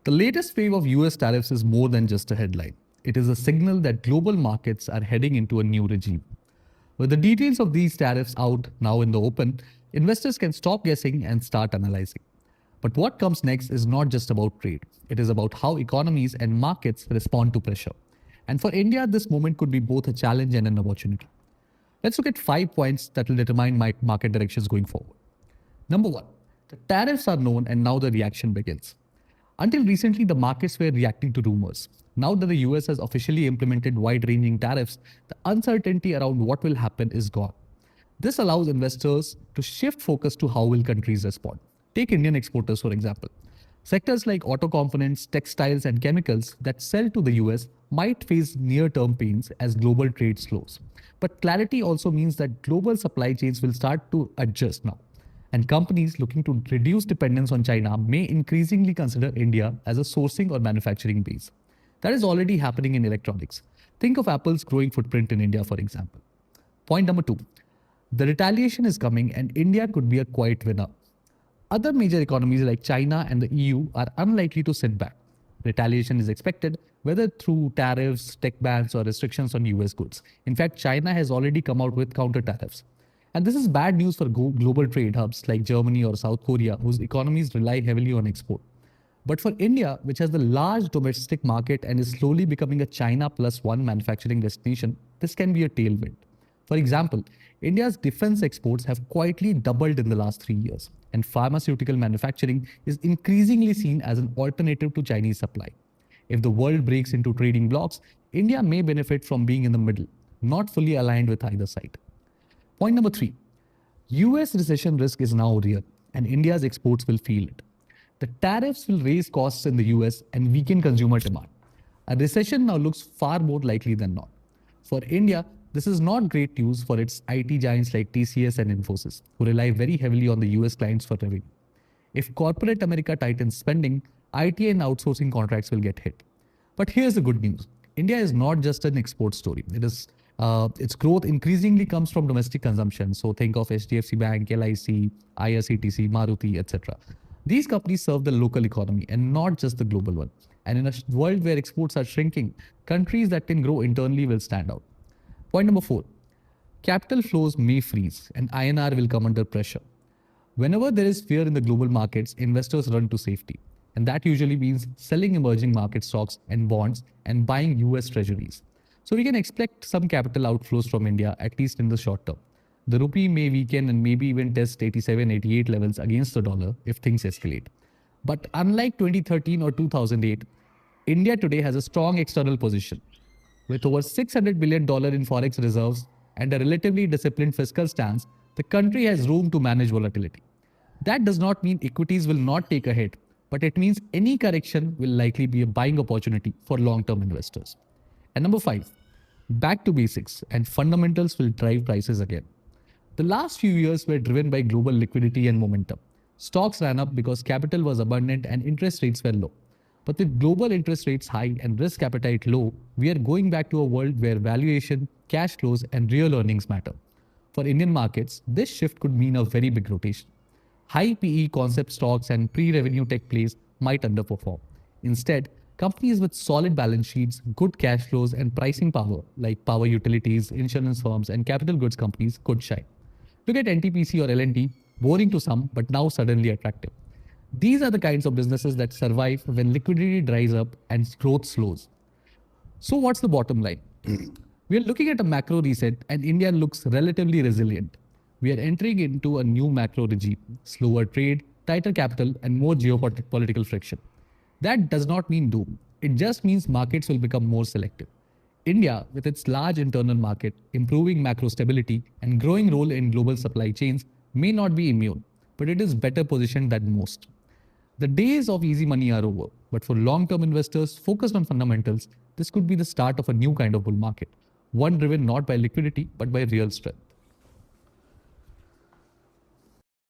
The latest wave of US tariffs is more than just a headline. It is a signal that global markets are heading into a new regime. With the details of these tariffs out now in the open, investors can stop guessing and start analyzing. But what comes next is not just about trade. It is about how economies and markets respond to pressure. And for India, this moment could be both a challenge and an opportunity. Let's look at 5 points that will determine my market directions going forward. Number 1, the tariffs are known and now the reaction begins. Until recently, the markets were reacting to rumors. Now that the US has officially implemented wide-ranging tariffs, the uncertainty around what will happen is gone. This allows investors to shift focus to how will countries respond. Take Indian exporters, for example. Sectors like auto components, textiles, and chemicals that sell to the US might face near-term pains as global trade slows. But clarity also means that global supply chains will start to adjust now. And companies looking to reduce dependence on China may increasingly consider India as a sourcing or manufacturing base. That is already happening in electronics. Think of Apple's growing footprint in India, for example. Point number 2, the retaliation is coming and India could be a quiet winner. Other major economies like China and the EU are unlikely to sit back. Retaliation is expected, whether through tariffs, tech bans, or restrictions on US goods. In fact, China has already come out with counter tariffs. And this is bad news for global trade hubs like Germany or South Korea, whose economies rely heavily on export. But for India, which has the large domestic market and is slowly becoming a China plus one manufacturing destination, this can be a tailwind. For example, India's defense exports have quietly doubled in the last 3 years, and pharmaceutical manufacturing is increasingly seen as an alternative to Chinese supply. If the world breaks into trading blocks, India may benefit from being in the middle, not fully aligned with either side. Point number 3, US recession risk is now real, and India's exports will feel it. The tariffs will raise costs in the US and weaken consumer demand. A recession now looks far more likely than not. For India, this is not great news for its IT giants like TCS and Infosys, who rely very heavily on the US clients for revenue. If corporate America tightens spending, IT and outsourcing contracts will get hit. But here's the good news. India is not just an export story. Its growth increasingly comes from domestic consumption. So think of HDFC Bank, LIC, IRCTC, Maruti, etc. These companies serve the local economy and not just the global one. And in a world where exports are shrinking, countries that can grow internally will stand out. Point number 4, capital flows may freeze and INR will come under pressure. Whenever there is fear in the global markets, investors run to safety. And that usually means selling emerging market stocks and bonds and buying US treasuries. So we can expect some capital outflows from India, at least in the short term. The rupee may weaken and maybe even test 87, 88 levels against the dollar if things escalate. But unlike 2013 or 2008, India today has a strong external position. With over $600 billion in forex reserves and a relatively disciplined fiscal stance, the country has room to manage volatility. That does not mean equities will not take a hit, but it means any correction will likely be a buying opportunity for long-term investors. And number 5, back to basics and fundamentals will drive prices again. The last few years were driven by global liquidity and momentum. Stocks ran up because capital was abundant and interest rates were low. But with global interest rates high and risk appetite low, we are going back to a world where valuation, cash flows, and real earnings matter. For Indian markets, this shift could mean a very big rotation. High PE concept stocks and pre-revenue tech plays might underperform. Instead, companies with solid balance sheets, good cash flows, and pricing power, like power utilities, insurance firms, and capital goods companies, could shine. Look at NTPC or L&T, boring to some, but now suddenly attractive. These are the kinds of businesses that survive when liquidity dries up and growth slows. So what's the bottom line? We are looking at a macro reset and India looks relatively resilient. We are entering into a new macro regime, slower trade, tighter capital, and more geopolitical friction. That does not mean doom. It just means markets will become more selective. India, with its large internal market, improving macro stability, and growing role in global supply chains, may not be immune, but it is better positioned than most. The days of easy money are over, but for long-term investors focused on fundamentals, this could be the start of a new kind of bull market, one driven not by liquidity, but by real strength.